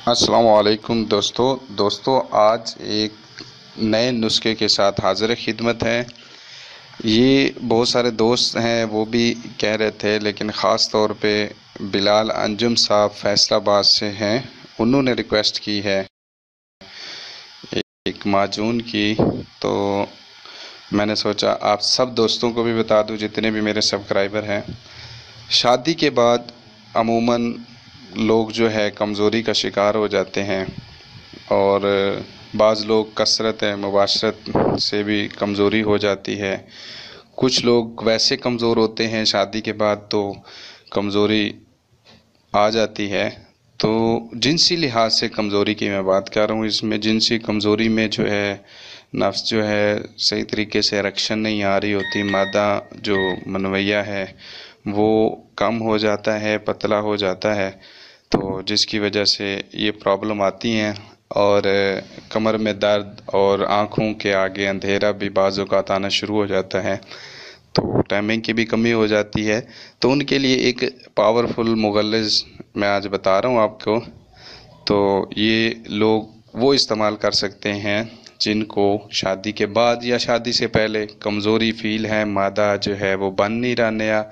अस्सलामुअलैकुम दोस्तों आज एक नए नुस्खे के साथ हाज़िर खिदमत है। ये बहुत सारे दोस्त हैं वो भी कह रहे थे, लेकिन ख़ास तौर पे बिलाल अंजुम साहब फैसलाबाद से हैं। उन्होंने रिक्वेस्ट की है एक माजून की, तो मैंने सोचा आप सब दोस्तों को भी बता दूं जितने भी मेरे सब्सक्राइबर हैं। शादी के बाद अमूमन लोग जो है कमज़ोरी का शिकार हो जाते हैं और बाज़ लोग कसरत मुबाशरत से भी कमज़ोरी हो जाती है। कुछ लोग वैसे कमज़ोर होते हैं शादी के बाद तो कमज़ोरी आ जाती है। तो जिनसी लिहाज से कमज़ोरी की मैं बात कर रहा हूँ। इसमें जिनसी कमज़ोरी में जो है नफ्स जो है सही तरीके से इरेक्शन नहीं आ रही होती, मादा जो मनवैया है वो कम हो जाता है, पतला हो जाता है, तो जिसकी वजह से ये प्रॉब्लम आती हैं। और कमर में दर्द और आँखों के आगे अंधेरा भी बाज़ औक़ात आना शुरू हो जाता है, तो टाइमिंग की भी कमी हो जाती है। तो उनके लिए एक पावरफुल मुगल्लिज़ मैं आज बता रहा हूँ आपको। तो ये लोग वो इस्तेमाल कर सकते हैं जिनको शादी के बाद या शादी से पहले कमज़ोरी फ़ील है, मादा जो है वो बन नहीं रहा नया,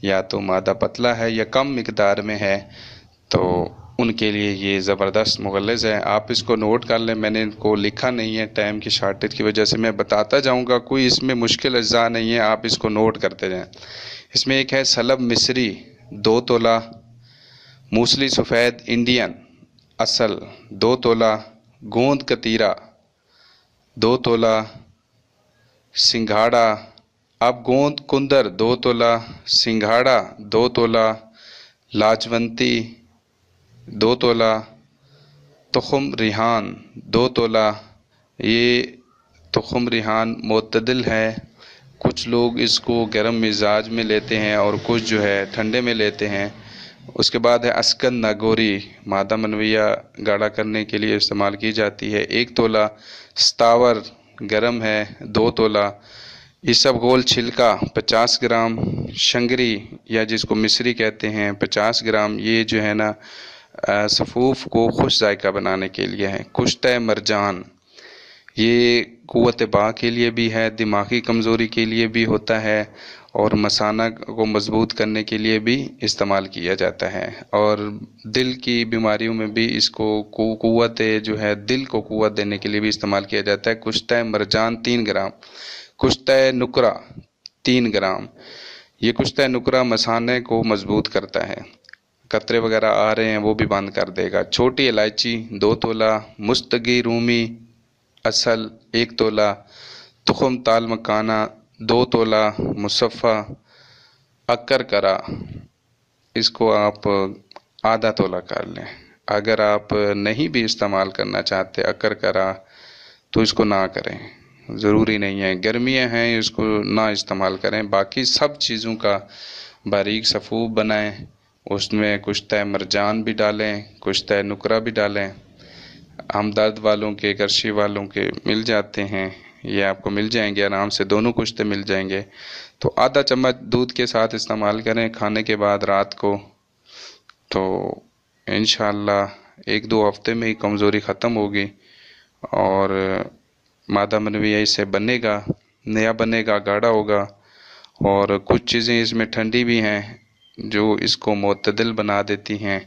या तो मादा पतला है या कम मिकदार में है, तो उनके लिए ये ज़बरदस्त मुगल्लिज़ है। आप इसको नोट कर लें, मैंने इनको लिखा नहीं है, टाइम की शार्टेज की वजह से मैं बताता जाऊंगा, कोई इसमें मुश्किल अज्जा नहीं है, आप इसको नोट करते जाएं। इसमें एक है सलब मिस्री 2 तोला, मूसली सफ़ेद इंडियन असल 2 तोला, गोंद कतीरा 2 तोला, सिंघाड़ा अब गोंद कुंदर 2 तोला, सिंघाड़ा 2 तोला, लाजवंती 2 तोला, तुखम रिहान 2 तोला। ये तुखम रिहान मोतदिल है, कुछ लोग इसको गर्म मिजाज में लेते हैं और कुछ जो है ठंडे में लेते हैं। उसके बाद है अस्कन नागोरी, मादा मनविया गाढ़ा करने के लिए इस्तेमाल की जाती है, 1 तोला। स्तावर गर्म है 2 तोला। इसबगोल छिलका 50 ग्राम। शंगरी या जिसको मिस्री कहते हैं 50 ग्राम। ये जो है ना सफ़ूफ को खुश जायका बनाने के लिए है। कुश्ते मरजान ये क़ुव्वत बा के लिए भी है, दिमागी कमज़ोरी के लिए भी होता है और मसाना को मज़बूत करने के लिए भी इस्तेमाल किया जाता है, और दिल की बीमारियों में भी इसको क़ुव्वत जो है दिल को क़ुव्वत देने के लिए भी इस्तेमाल किया जाता है। कुश्ते मरजान 3 ग्राम। कुश्ते नुकरा 3 ग्राम। ये कुश्ते नुकरा मसाने को मज़बूत करता है, कतरे वगैरह आ रहे हैं वो भी बंद कर देगा। छोटी इलायची 2 तोला। मुस्तगी रूमी असल 1 तोला। तुखम ताल मकाना 2 तोला। मुसफ़ा अक्कर करा इसको आप आधा तोला कर लें। अगर आप नहीं भी इस्तेमाल करना चाहते अक्कर करा तो इसको ना करें, ज़रूरी नहीं है, गर्मियाँ हैं इसको ना इस्तेमाल करें। बाकी सब चीज़ों का बारीक सफ़ूफ बनाएं, उसमें कुश्ते मरजान भी डालें, कुश्ते नुकरा भी डालें। हमदर्द वालों के, गर्शी वालों के मिल जाते हैं, ये आपको मिल जाएंगे आराम से, दोनों कुश्ते मिल जाएंगे। तो आधा चम्मच दूध के साथ इस्तेमाल करें खाने के बाद रात को, तो इंशाअल्लाह 1-2 हफ्ते में ही कमज़ोरी ख़त्म होगी और मादा मनविया इससे बनेगा, नया बनेगा, गाढ़ा होगा। और कुछ चीज़ें इसमें ठंडी भी हैं जो इसको मोतदिल बना देती हैं।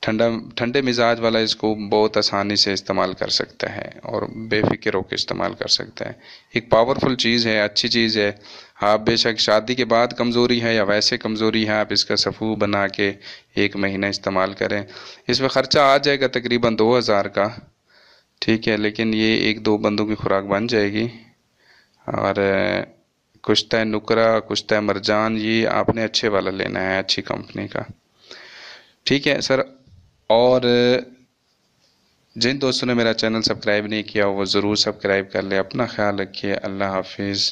ठंडे मिजाज वाला इसको बहुत आसानी से इस्तेमाल कर सकता है और बेफिक्र होकर इस्तेमाल कर सकता है। एक पावरफुल चीज़ है, अच्छी चीज़ है। आप बेशक शादी के बाद कमज़ोरी है या वैसे कमज़ोरी है, आप इसका सफ़ू बना के 1 महीना इस्तेमाल करें। इसमें ख़र्चा आ जाएगा तकरीबन 2000 का, ठीक है, लेकिन ये 1-2 बंदों की खुराक बन जाएगी। और कुश्ते नुकरा, कुश्ते मरजान ये आपने अच्छे वाला लेना है, अच्छी कंपनी का, ठीक है सर। और जिन दोस्तों ने मेरा चैनल सब्सक्राइब नहीं किया वो ज़रूर सब्सक्राइब कर ले। अपना ख्याल रखिए। अल्लाह हाफिज़।